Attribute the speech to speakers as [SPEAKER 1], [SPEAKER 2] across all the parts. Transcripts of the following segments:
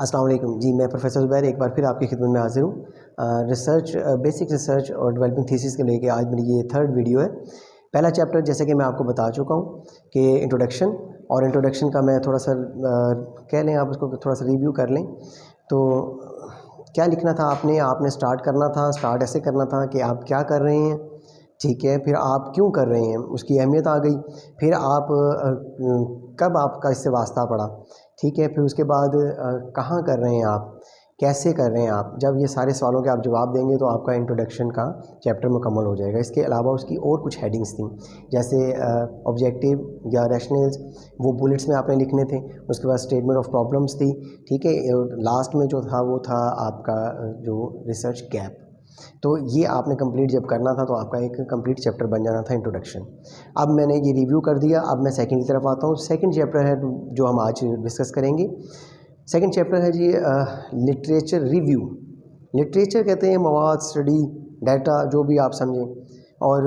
[SPEAKER 1] अस्सलाम वालेकुम जी, मैं प्रोफेसर ज़ुबैर एक बार फिर आपकी खिदमत में हाज़िर हूँ। बेसिक रिसर्च और डेवलपिंग थीसिस के लेके आज मेरी ये थर्ड वीडियो है। पहला चैप्टर जैसे कि मैं आपको बता चुका हूँ कि इंट्रोडक्शन, और इंट्रोडक्शन का मैं थोड़ा सा कह लें, आप उसको थोड़ा सा रिव्यू कर लें। तो क्या लिखना था आपने स्टार्ट करना था, स्टार्ट ऐसे करना था कि आप क्या कर रहे हैं, ठीक है, फिर आप क्यों कर रहे हैं, उसकी अहमियत आ गई, फिर आप कब आपका इससे वास्ता पड़ा, ठीक है, फिर उसके बाद कहाँ कर रहे हैं आप, कैसे कर रहे हैं आप। जब ये सारे सवालों के आप जवाब देंगे तो आपका इंट्रोडक्शन का चैप्टर मुकम्मल हो जाएगा। इसके अलावा उसकी और कुछ हेडिंग्स थी, जैसे ऑब्जेक्टिव या रैशनल्स, वो बुलेट्स में आपने लिखने थे। उसके बाद स्टेटमेंट ऑफ प्रॉब्लम्स थी, ठीक है। लास्ट में जो था वो था आपका जो रिसर्च गैप। तो ये आपने कंप्लीट जब करना था तो आपका एक कंप्लीट चैप्टर बन जाना था इंट्रोडक्शन। अब मैंने ये रिव्यू कर दिया, अब मैं सेकंड की तरफ आता हूँ। सेकंड चैप्टर है जो हम आज डिस्कस करेंगे। सेकंड चैप्टर है जी लिटरेचर रिव्यू। लिटरेचर कहते हैं मवाद, स्टडी, डाटा, जो भी आप समझें। और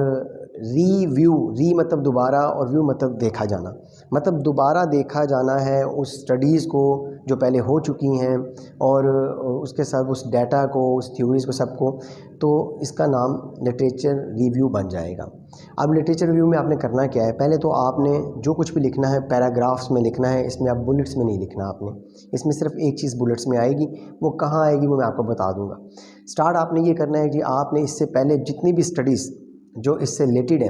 [SPEAKER 1] रिव्यू, री मतलब दोबारा और व्यू मतलब देखा जाना, मतलब दोबारा देखा जाना है उस स्टडीज़ को जो पहले हो चुकी हैं, और उसके साथ उस डाटा को, उस थ्योरीज़ को, सबको। तो इसका नाम लिटरेचर रिव्यू बन जाएगा। अब लिटरेचर रिव्यू में आपने करना क्या है, पहले तो आपने जो कुछ भी लिखना है पैराग्राफ्स में लिखना है। इसमें आप बुलेट्स में नहीं लिखना आपने, इसमें सिर्फ एक चीज़ बुलेट्स में आएगी। वो कहाँ आएगी वो मैं आपको बता दूँगा। स्टार्ट आपने ये करना है कि आपने इससे पहले जितनी भी स्टडीज़ जो इससे रिलेटेड है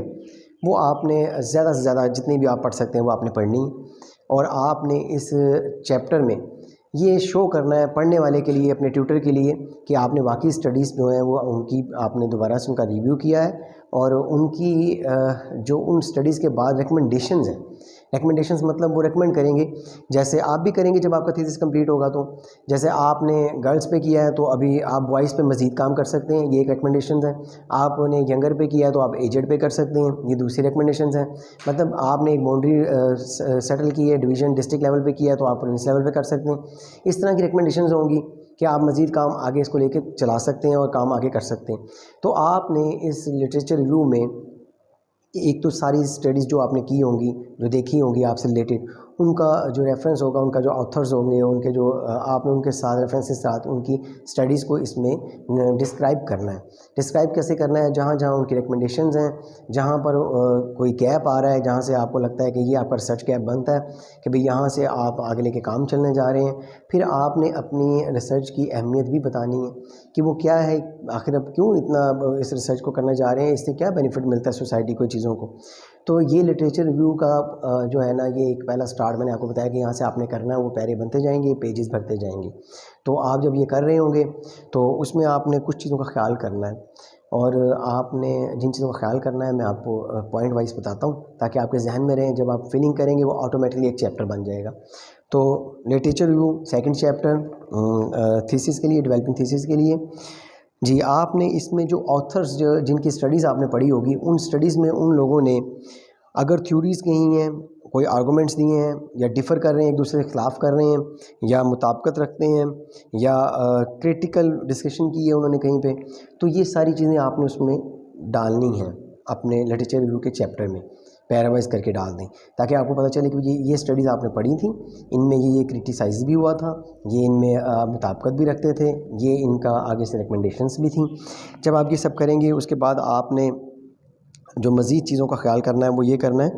[SPEAKER 1] वो आपने ज़्यादा से ज़्यादा जितनी भी आप पढ़ सकते हैं वो आपने पढ़नी है। और आपने इस चैप्टर में ये शो करना है पढ़ने वाले के लिए, अपने ट्यूटर के लिए, कि आपने वाकई स्टडीज़ जो हैं वो उनकी आपने दोबारा से उनका रिव्यू किया है, और उनकी जो उन स्टडीज़ के बाद रिकमेंडेशंस हैं, रिकमेंडेशंस मतलब वो रिकमेंड करेंगे, जैसे आप भी करेंगे जब आपका थीसिस कंप्लीट होगा। तो जैसे आपने गर्ल्स पे किया है तो अभी आप बॉयज़ पे मज़ीद काम कर सकते हैं, ये एक रिकमेंडेशन है। आपने यंगर पे किया है तो आप एजेड पे कर सकते हैं, ये दूसरी रिकमेंडेशन है। मतलब आपने एक बाउंड्री सेटल की है, डिवीज़न डिस्ट्रिक्ट लेवल पे किया है तो आप प्रोविंस लेवल पे कर सकते हैं। इस तरह की रिकमेंडेशंस होंगी कि आप मज़ीद काम आगे इसको लेके चला सकते हैं और काम आगे कर सकते हैं। तो आपने इस लिटरेचर रिव्यू में एक तो सारी स्टडीज़ जो आपने की होंगी, जो देखी होंगी आपसे रिलेटेड, उनका जो रेफरेंस होगा, उनका जो ऑथर्स होंगे, उनके जो आपने उनके साथ रेफरेंस के साथ उनकी स्टडीज़ को इसमें डिस्क्राइब करना है। डिस्क्राइब कैसे करना है, जहाँ जहाँ उनकी रिकमेंडेशंस हैं, जहाँ पर कोई गैप आ रहा है, जहाँ से आपको लगता है कि ये आपका रिसर्च गैप बनता है कि भाई यहाँ से आप आगे लेके काम चलने जा रहे हैं। फिर आपने अपनी रिसर्च की अहमियत भी बतानी है कि वो क्या है, आखिर अब क्यों इतना इस रिसर्च को करने जा रहे हैं, इससे क्या बेनिफिट मिलता है सोसाइटी को, चीज़ों को। तो ये लिटरेचर रिव्यू का जो है ना, ये एक पहला स्टार्ट मैंने आपको बताया कि यहाँ से आपने करना है, वो पैरे बनते जाएंगे, पेजेस भरते जाएंगे। तो आप जब ये कर रहे होंगे तो उसमें आपने कुछ चीज़ों का ख्याल करना है, और आपने जिन चीज़ों का ख्याल करना है मैं आपको पॉइंट वाइज बताता हूँ ताकि आपके जहन में रहें। जब आप फिलिंग करेंगे वो ऑटोमेटिकली एक चैप्टर बन जाएगा। तो literature review second chapter thesis के लिए, डेवलपिंग थीसिस के लिए जी, आपने इसमें जो ऑथर्स जिनकी स्टडीज़ आपने पढ़ी होगी, उन स्टडीज़ में उन लोगों ने अगर थ्योरीज़ कही हैं, कोई आर्गूमेंट्स दिए हैं, या डिफ़र कर रहे हैं, एक दूसरे के ख़िलाफ़ कर रहे हैं, या मुताबिकत रखते हैं, या क्रिटिकल डिस्कशन की है उन्होंने कहीं पे, तो ये सारी चीज़ें आपने उसमें डालनी हैं अपने लिटरेचर रिव्यू के चैप्टर में, पैरावाइज करके डाल दें, ताकि आपको पता चले कि ये स्टडीज़ आपने पढ़ी थी, इनमें ये क्रिटिसाइज़ भी हुआ था, ये इनमें मुताबिकत भी रखते थे, ये इनका आगे से रिकमेंडेशंस भी थी। जब आप ये सब करेंगे उसके बाद आपने जो मज़ीद चीज़ों का ख्याल करना है वो ये करना है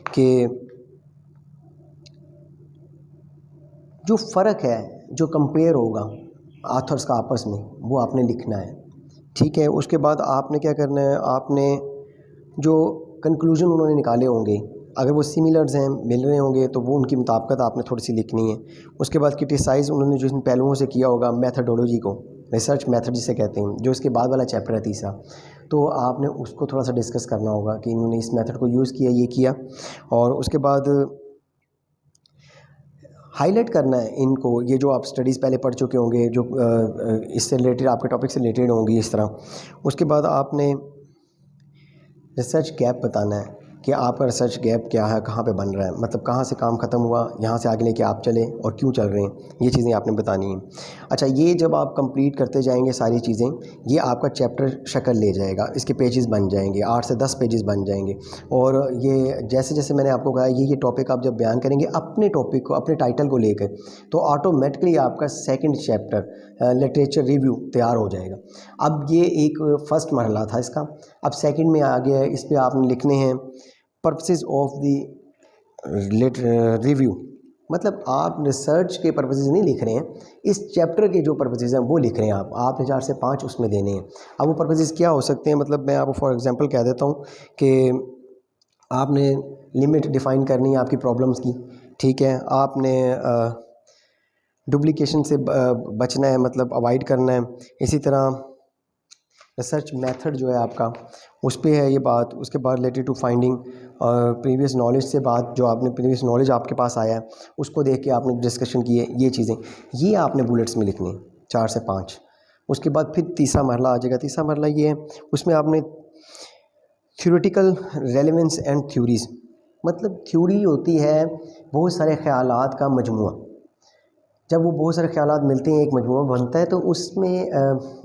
[SPEAKER 1] कि जो फ़र्क है, जो कंपेयर होगा ऑथर्स का आपस में, वो आपने लिखना है, ठीक है। उसके बाद आपने क्या करना है, आपने जो कंक्लूजन उन्होंने निकाले होंगे, अगर वो सिमिलर्स हैं, मिल रहे होंगे, तो वो उनकी मुताबिकत आपने थोड़ी सी लिखनी है। उसके बाद क्रिटिसाइज़ उन्होंने जो इन पहलुओं से किया होगा, मेथडोलॉजी को, रिसर्च मेथड जिसे कहते हैं, जो इसके बाद वाला चैप्टर है तीसरा, तो आपने उसको थोड़ा सा डिस्कस करना होगा कि इन्होंने इस मेथड को यूज़ किया, ये किया। और उसके बाद हाईलाइट करना है इनको, ये जो आप स्टडीज़ पहले पढ़ चुके होंगे, जो इससे रिलेटेड, आपके टॉपिक से रिलेटेड होंगी, इस तरह। उसके बाद आपने रिसर्च गैप बताना है कि आपका रिसर्च गैप क्या है, कहाँ पे बन रहा है, मतलब कहाँ से काम ख़त्म हुआ, यहाँ से आगे लेके आप चले और क्यों चल रहे हैं, ये चीज़ें आपने बतानी है। अच्छा, ये जब आप कंप्लीट करते जाएंगे सारी चीज़ें, ये आपका चैप्टर शक्ल ले जाएगा, इसके पेजेस बन जाएंगे, 8 से 10 पेजेस बन जाएंगे। और ये जैसे जैसे मैंने आपको कहा, ये टॉपिक आप जब बयान करेंगे अपने टॉपिक को, अपने टाइटल को लेकर, तो ऑटोमेटिकली आपका सेकंड चैप्टर लिटरेचर रिव्यू तैयार हो जाएगा। अब ये एक फर्स्ट मरहला था इसका। अब सेकंड में आ गया है, इस पर आपने लिखने हैं पर्पसेस ऑफ द रिव्यू, मतलब आप रिसर्च के पर्पसेस नहीं लिख रहे हैं, इस चैप्टर के जो पर्पसेस हैं वो लिख रहे हैं आपने 4 से 5 उसमें देने हैं। अब वो पर्पसेस क्या हो सकते हैं, मतलब मैं आपको फॉर एग्जांपल कह देता हूँ कि आपने लिमिट डिफ़ाइन करनी है आपकी प्रॉब्लम्स की, ठीक है, आपने डुप्लीकेशन से बचना है, मतलब अवॉइड करना है। इसी तरह रिसर्च मेथड जो है आपका, उस पे है ये बात। उसके बाद related to finding previous knowledge से बात, जो आपने प्रीवियस नॉलेज आपके पास आया है उसको देख के आपने डिस्कशन की है, ये चीज़ें ये आपने बुलेट्स में लिखनी है 4 से 5। उसके बाद फिर तीसरा मरला आ जाएगा। तीसरा मरला ये है, उसमें आपने थ्योरेटिकल रेलेवेंस एंड थ्योरीज़, मतलब थ्योरी होती है बहुत सारे ख़यालात का मजमुआ। जब वो बहुत सारे ख़यालात मिलते हैं, एक मजमुआ बनता है, तो उसमें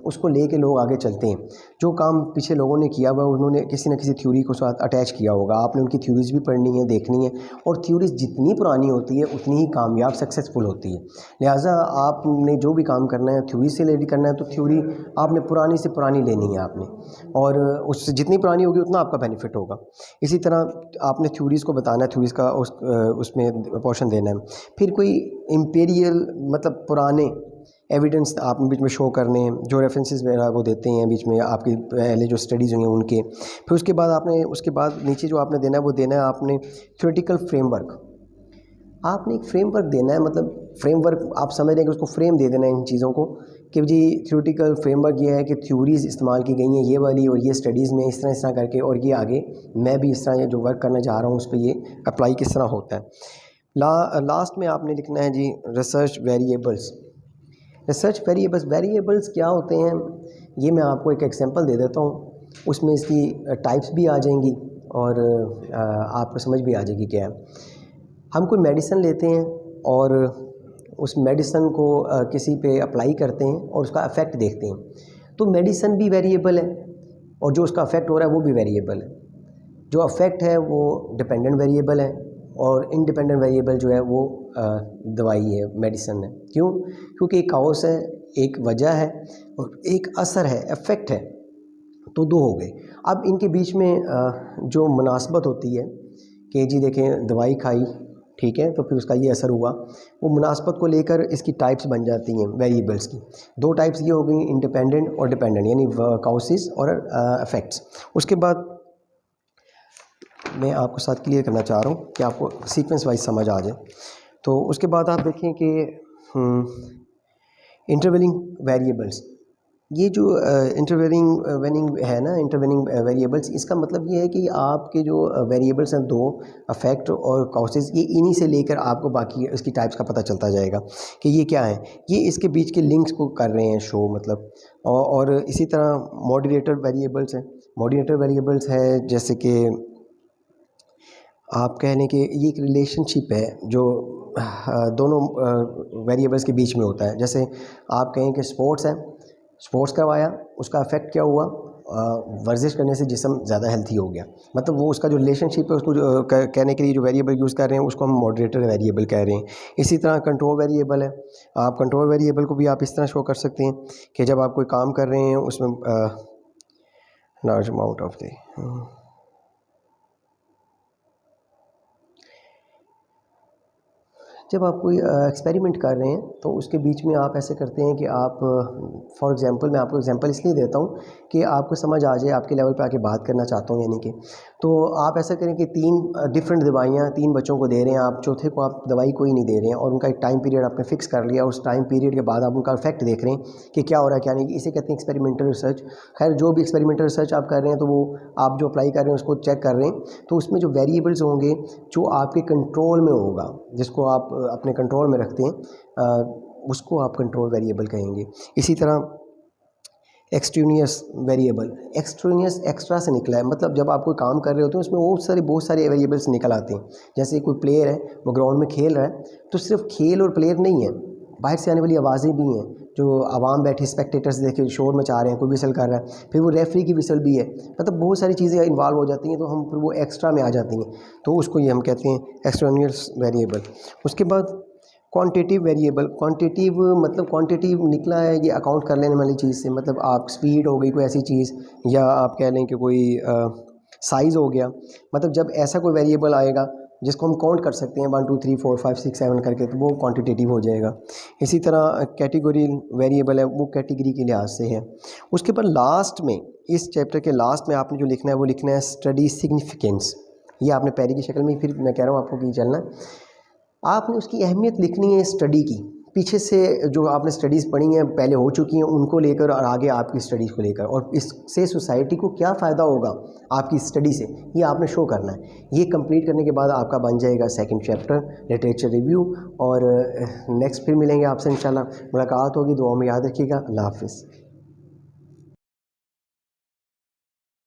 [SPEAKER 1] उसको लेके लोग आगे चलते हैं। जो काम पीछे लोगों ने किया हुआ, उन्होंने किसी न किसी थ्योरी को साथ अटैच किया होगा, आपने उनकी थ्योरीज़ भी पढ़नी है, देखनी है। और थ्योरीज़ जितनी पुरानी होती है उतनी ही कामयाब सक्सेसफुल होती है। लिहाजा आपने जो भी काम करना है थ्योरी से रिलेटेड करना है, तो थ्योरी आपने पुरानी से पुरानी लेनी है आपने, और उससे जितनी पुरानी होगी उतना आपका बेनिफिट होगा। इसी तरह आपने थ्योरीज़ को बताना है, थ्योरीज़ का उसमें पोर्शन देना है। फिर कोई इम्पीरियल, मतलब पुराने एविडेंस आपने बीच में शो करने हैं, जो रेफरेंसेस वगैरह वो देते हैं बीच में, आपकी पहले जो स्टडीज़ हुई हैं उनके। फिर उसके बाद आपने, उसके बाद नीचे जो आपने देना है वो देना है आपने थ्योरेटिकल फ्रेमवर्क। आपने एक फ्रेमवर्क देना है, मतलब फ्रेमवर्क आप समझ रहे हैं कि उसको फ्रेम दे देना है इन चीज़ों को, कि जी थ्योरेटिकल फ्रेमवर्क ये है कि थ्योरीज़ इस्तेमाल की गई हैं ये वाली, और ये स्टडीज़ में इस तरह करके, और ये आगे मैं भी इस तरह जो वर्क करना चाह रहा हूँ उस पर ये अप्लाई किस तरह होता है। लास्ट में आपने लिखना है जी रिसर्च वेरिएबल्स। रिसर्च वेरिएबल्स क्या होते हैं, ये मैं आपको एक एग्जांपल दे देता हूँ। उसमें इसकी टाइप्स भी आ जाएंगी और आपको समझ भी आ जाएगी क्या है। हम कोई मेडिसिन लेते हैं और उस मेडिसिन को किसी पे अप्लाई करते हैं और उसका इफ़ेक्ट देखते हैं, तो मेडिसिन भी वेरिएबल है और जो उसका इफ़ेक्ट हो रहा है वो भी वेरिएबल है। जो इफ़ेक्ट है वो डिपेंडेंट वेरिएबल है, और इंडिपेंडेंट वेरिएबल जो है वो दवाई है, मेडिसिन है। क्यों? क्योंकि एक कॉज है, एक वजह है, और एक असर है, इफ़ेक्ट है, तो दो हो गए। अब इनके बीच में जो मुनासबत होती है कि जी देखें दवाई खाई, ठीक है, तो फिर उसका ये असर हुआ, वो मुनासबत को लेकर इसकी टाइप्स बन जाती हैं वेरिएबल्स की। 2 टाइप्स ये हो गई, इंडिपेंडेंट और डिपेंडेंट, यानी कॉजेस और इफ़ेक्ट्स। उसके बाद मैं आपको साथ क्लियर करना चाह रहा हूँ कि आपको सीक्वेंस वाइज समझ आ जाए। तो उसके बाद आप देखें कि इंटरवेलिंग वेरिएबल्स, ये जो इंटरवेलिंग है ना, इंटरवेलिंग वेरिएबल्स, इसका मतलब ये है कि आपके जो वेरिएबल्स हैं 2, इफेक्ट और कॉजेज, ये इन्हीं से लेकर आपको बाकी इसकी टाइप्स का पता चलता जाएगा कि ये क्या है। ये इसके बीच के लिंक्स को कर रहे हैं शो, मतलब। और इसी तरह मॉडरेटर वेरिएबल्स हैं। मॉडरेटर वेरिएबल्स है जैसे कि आप कह लें कि ये एक रिलेशनशिप है जो दोनों वेरिएबल्स के बीच में होता है। जैसे आप कहें कि स्पोर्ट्स है, स्पोर्ट्स करवाया, उसका इफ़ेक्ट क्या हुआ, वर्जिश करने से जिस्म ज़्यादा हेल्थी हो गया, मतलब वो उसका जो रिलेशनशिप है उसको जो कहने के लिए जो वेरिएबल यूज़ कर रहे हैं उसको हम मॉडरेटर वेरिएबल कह रहे हैं। इसी तरह कंट्रोल वेरिएबल है। आप कंट्रोल वेरिएबल को भी आप इस तरह शो कर सकते हैं कि जब आप कोई काम कर रहे हैं उसमें लार्ज अमाउंट ऑफ द जब आप कोई एक्सपेरिमेंट कर रहे हैं तो उसके बीच में आप ऐसे करते हैं कि आप फॉर एग्जांपल, मैं आपको एग्जांपल इसलिए देता हूँ कि आपको समझ आ जाए, आपके लेवल पे आके बात करना चाहता हूँ, यानी कि तो आप ऐसा करें कि 3 डिफरेंट दवाइयाँ 3 बच्चों को दे रहे हैं, आप चौथे को आप दवाई कोई नहीं दे रहे हैं, और उनका एक टाइम पीरियड आपने फिक्स कर लिया, उस टाइम पीरियड के बाद आप उनका इफेक्ट देख रहे हैं कि क्या हो रहा है क्या नहीं। इसे कहते हैं एक्सपेरिमेंटल रिसर्च। खैर जो भी एक्सपेरिमेंटल रिसर्च आप कर रहे हैं तो वो आप जो अप्लाई कर रहे हैं उसको चेक कर रहे हैं, तो उसमें जो वेरिएबल्स होंगे जो आपके कंट्रोल में होगा, जिसको आप अपने कंट्रोल में रखते हैं, उसको आप कंट्रोल वेरिएबल कहेंगे। इसी तरह एक्सट्रेनियस वेरिएबल, एक्सट्रेनियस एक्स्ट्रा से निकला है, मतलब जब आप कोई काम कर रहे होते हैं उसमें बहुत सारे वेरिएबल्स निकल आते हैं। जैसे कोई प्लेयर है वो ग्राउंड में खेल रहा है, तो सिर्फ खेल और प्लेयर नहीं है, बाहर से आने वाली आवाज़ें भी हैं, जो आवाम बैठी स्पेक्टेटर्स देखे शोर मचा रहे हैं, कोई विसल कर रहा है, फिर वो रेफरी की विसल भी है, मतलब बहुत सारी चीज़ें इन्वॉल्व हो जाती हैं, तो हम फिर वो एक्स्ट्रा में आ जाती हैं, तो उसको ये हम कहते हैं एक्सट्रेनियस वेरिएबल। उसके बाद क्वांटिटिव वेरिएबल, क्वांटिटिव मतलब क्वांटिटिव निकला है ये अकाउंट कर लेने वाली चीज़ से, मतलब आप स्पीड हो गई कोई ऐसी चीज़, या आप कह लें कि कोई साइज़ हो गया, मतलब जब ऐसा कोई वेरिएबल आएगा जिसको हम काउंट कर सकते हैं 1 2 3 4 5 6 7 करके, तो वो क्वांटिटेटिव हो जाएगा। इसी तरह कैटेगरी वेरिएबल है, वो कैटेगरी के लिहाज से है। उसके बाद लास्ट में, इस चैप्टर के लास्ट में आपने जो लिखना है वो लिखना है स्टडी सिग्निफिकेंस। ये आपने पैरी की शक्ल में, फिर मैं कह रहा हूँ आपको कि चलना है, आपने उसकी अहमियत लिखनी है स्टडी की, पीछे से जो आपने स्टडीज़ पढ़ी हैं पहले हो चुकी हैं उनको लेकर, और आगे आपकी स्टडीज़ को लेकर, और इससे सोसाइटी को क्या फ़ायदा होगा आपकी स्टडी से, ये आपने शो करना है। ये कंप्लीट करने के बाद आपका बन जाएगा सेकंड चैप्टर लिटरेचर रिव्यू। और नेक्स्ट फिर मिलेंगे आपसे इंशाल्लाह, मुलाकात होगी, दुआ में याद रखिएगा। अल्लाह हाफ़िज़।